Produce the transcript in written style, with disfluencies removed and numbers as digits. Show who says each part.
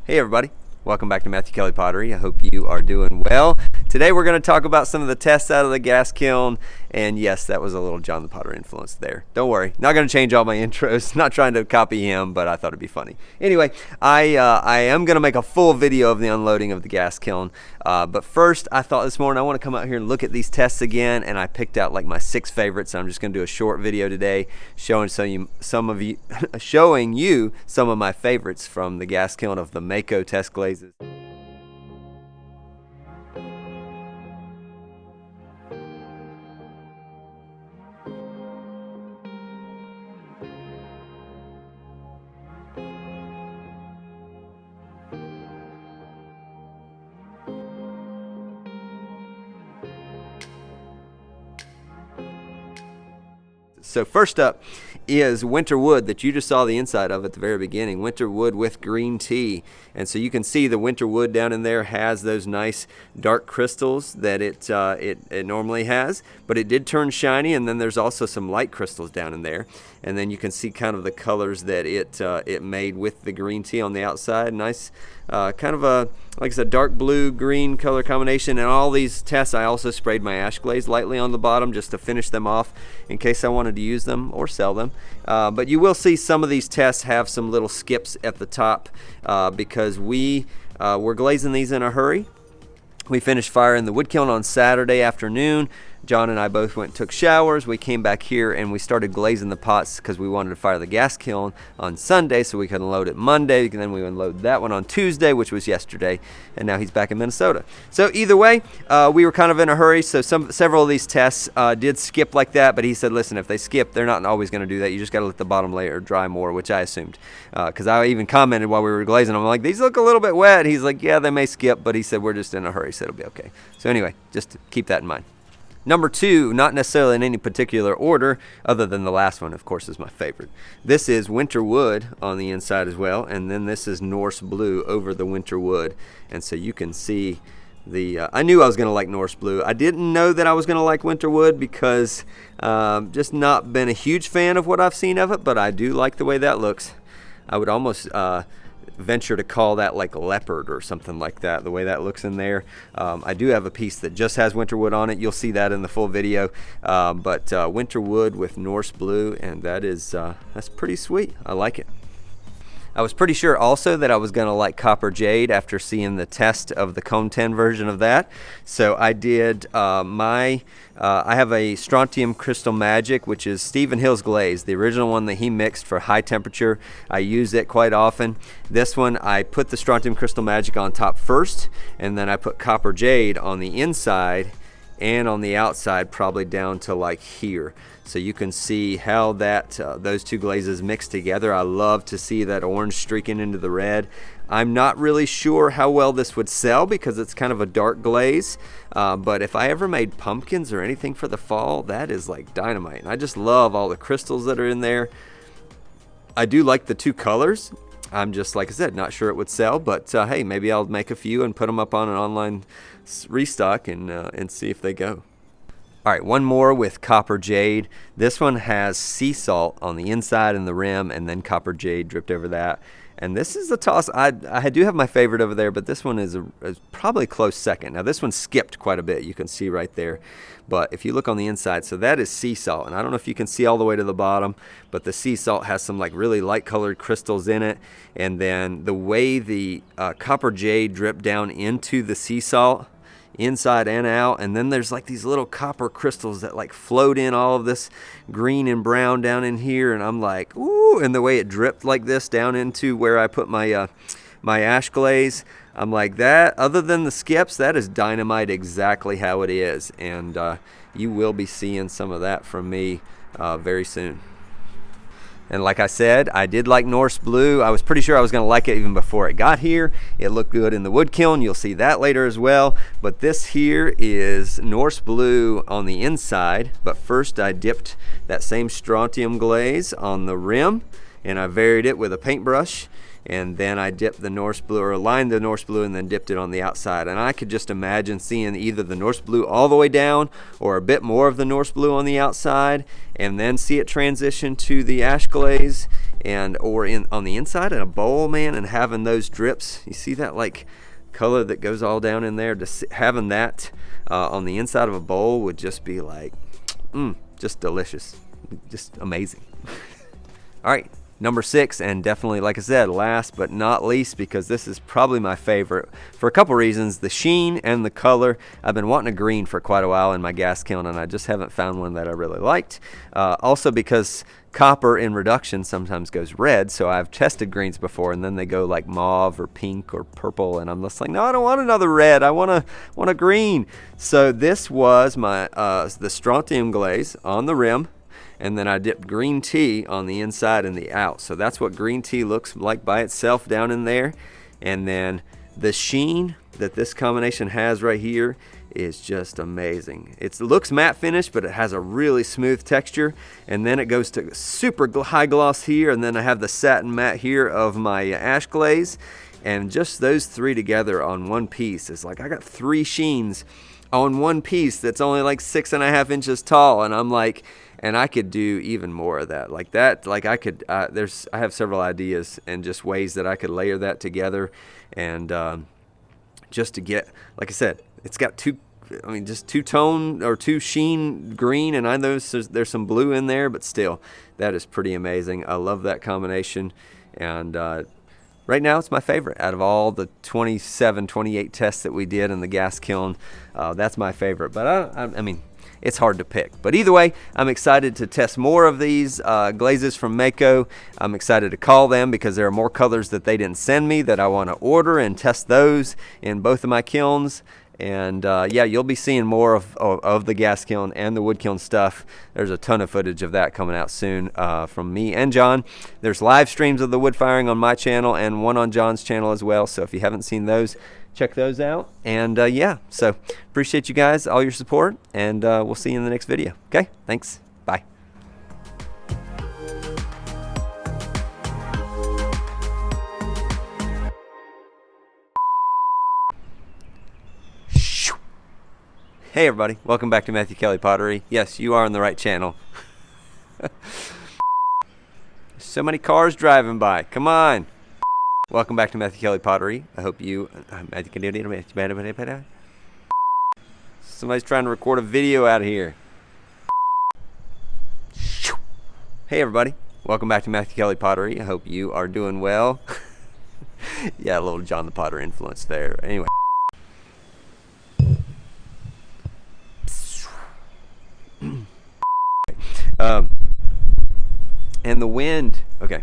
Speaker 1: Hey everybody, welcome back to Matthew Kelly Pottery. I hope you are doing well. Today we're going to talk about some of the tests out of the gas kiln, and yes, that was a little John the Potter influence there. Don't worry, not going to change all my intros, not trying to copy him, but I thought it'd be funny. Anyway, I am going to make a full video of the unloading of the gas kiln, but first I thought this morning I want to come out here and look at these tests again, and I picked out like my 6 favorites. I'm just going to do a short video today showing some of my favorites from the gas kiln of the Mayco test glazes. So first up is winter wood that you just saw the inside of at the very beginning. Winter wood with green tea. And so you can see the winter wood down in there has those nice dark crystals that it normally has, but it did turn shiny, and then there's also some light crystals down in there. And then you can see kind of the colors that it made with the green tea on the outside. Nice kind of a, like I said, dark blue green color combination. And all these tests I also sprayed my ash glaze lightly on the bottom just to finish them off in case I wanted to use them or sell them. But you will see some of these tests have some little skips at the top because we're glazing these in a hurry. We finished firing the wood kiln on Saturday afternoon. John and I both went and took showers. We came back here and we started glazing the pots because we wanted to fire the gas kiln on Sunday so we could unload it Monday. And then we unloaded that one on Tuesday, which was yesterday. And now he's back in Minnesota. So either way, we were kind of in a hurry. So several of these tests did skip like that. But he said, listen, if they skip, they're not always going to do that. You just got to let the bottom layer dry more, which I assumed. Because I even commented while we were glazing. I'm like, these look a little bit wet. He's like, yeah, they may skip. But he said, we're just in a hurry, so it'll be okay. So anyway, just keep that in mind. Number 2, not necessarily in any particular order, other than the last one, of course, is my favorite. This is winter wood on the inside as well, and then this is Norse Blue over the winter wood. And so you can see I knew I was going to like Norse Blue. I didn't know that I was going to like winter wood because just not been a huge fan of what I've seen of it, but I do like the way that looks. I would almost venture to call that like leopard or something like that, the way that looks in there. I do have a piece that just has winter wood on it. You'll see that in the full video, but winter wood with Norse Blue, and that's pretty sweet. I like it. I was pretty sure also that I was going to like Copper Jade after seeing the test of the Cone 10 version of that. So I did I have a Strontium Crystal Magic, which is Stephen Hill's glaze, the original one that he mixed for high temperature. I use it quite often. This one, I put the Strontium Crystal Magic on top first, and then I put Copper Jade on the inside and on the outside, probably down to like here. So you can see how that those two glazes mix together. I love to see that orange streaking into the red. I'm not really sure how well this would sell because it's kind of a dark glaze, but if I ever made pumpkins or anything for the fall, that is like dynamite. And I just love all the crystals that are in there. I do like the 2 colors. I'm just, like I said, not sure it would sell, but hey, maybe I'll make a few and put them up on an online restock and see if they go. All right, one more with Copper Jade. This one has sea salt on the inside and the rim, and then Copper Jade dripped over that. And this is a toss. I do have my favorite over there, but this one is probably close second. Now, this one skipped quite a bit. You can see right there. But if you look on the inside, so that is sea salt. And I don't know if you can see all the way to the bottom, but the sea salt has some like really light colored crystals in it. And then the way the Copper Jade dripped down into the sea salt, inside and out, and then there's like these little copper crystals that like float in all of this green and brown down in here, and I'm like, ooh, and the way it dripped like this down into where I put my my ash glaze, I'm like, that, other than the skips, that is dynamite exactly how it is. And you will be seeing some of that from me very soon. And like I said, I did like Norse Blue. I was pretty sure I was going to like it even before it got here. It looked good in the wood kiln. You'll see that later as well. But this here is Norse Blue on the inside. But first I dipped that same strontium glaze on the rim, and I varied it with a paintbrush. And then I dipped the Norse Blue, or lined the Norse Blue, and then dipped it on the outside. And I could just imagine seeing either the Norse Blue all the way down or a bit more of the Norse Blue on the outside, and then see it transition to the ash glaze. and or on the inside in a bowl, man, and having those drips. You see that like color that goes all down in there? Just having that on the inside of a bowl would just be like, just delicious, just amazing. All right. Number 6, and definitely, like I said, last but not least, because this is probably my favorite for a couple reasons. The sheen and the color. I've been wanting a green for quite a while in my gas kiln, and I just haven't found one that I really liked. Also because copper in reduction sometimes goes red, so I've tested greens before, and then they go like mauve or pink or purple, and I'm just like, no, I don't want another red. I want a green. So this was my the strontium glaze on the rim. And then I dipped green tea on the inside and the out. So that's what green tea looks like by itself down in there. And then the sheen that this combination has right here is just amazing. It looks matte finish, but it has a really smooth texture. And then it goes to super high gloss here. And then I have the satin matte here of my ash glaze. And just those three together on one piece is like, I got 3 sheens on one piece that's only like 6.5 inches tall. And I'm like, and I could do even more of that. Like that, like I could, I have several ideas and just ways that I could layer that together. And just to get, like I said, it's got just two-tone or 2 sheen green, and I know there's some blue in there, but still, that is pretty amazing. I love that combination. And right now, it's my favorite out of all the 27, 28 tests that we did in the gas kiln. That's my favorite. But I mean, it's hard to pick. But either way, I'm excited to test more of these glazes from Mayco. I'm excited to call them because there are more colors that they didn't send me that I want to order and test those in both of my kilns. And yeah, you'll be seeing more of the gas kiln and the wood kiln stuff. There's a ton of footage of that coming out soon from me and John. There's live streams of the wood firing on my channel and one on John's channel as well. So if you haven't seen those, check those out. And yeah, so appreciate you guys, all your support, and we'll see you in the next video. Okay, thanks. Bye. Hey everybody, welcome back to Matthew Kelly Pottery. Yes, you are on the right channel. So many cars driving by, come on. Welcome back to Matthew Kelly Pottery. I hope you, somebody's trying to record a video out of here. Hey everybody, welcome back to Matthew Kelly Pottery. I hope you are doing well. Yeah, a little John the Potter influence there. Anyway. And the wind, okay.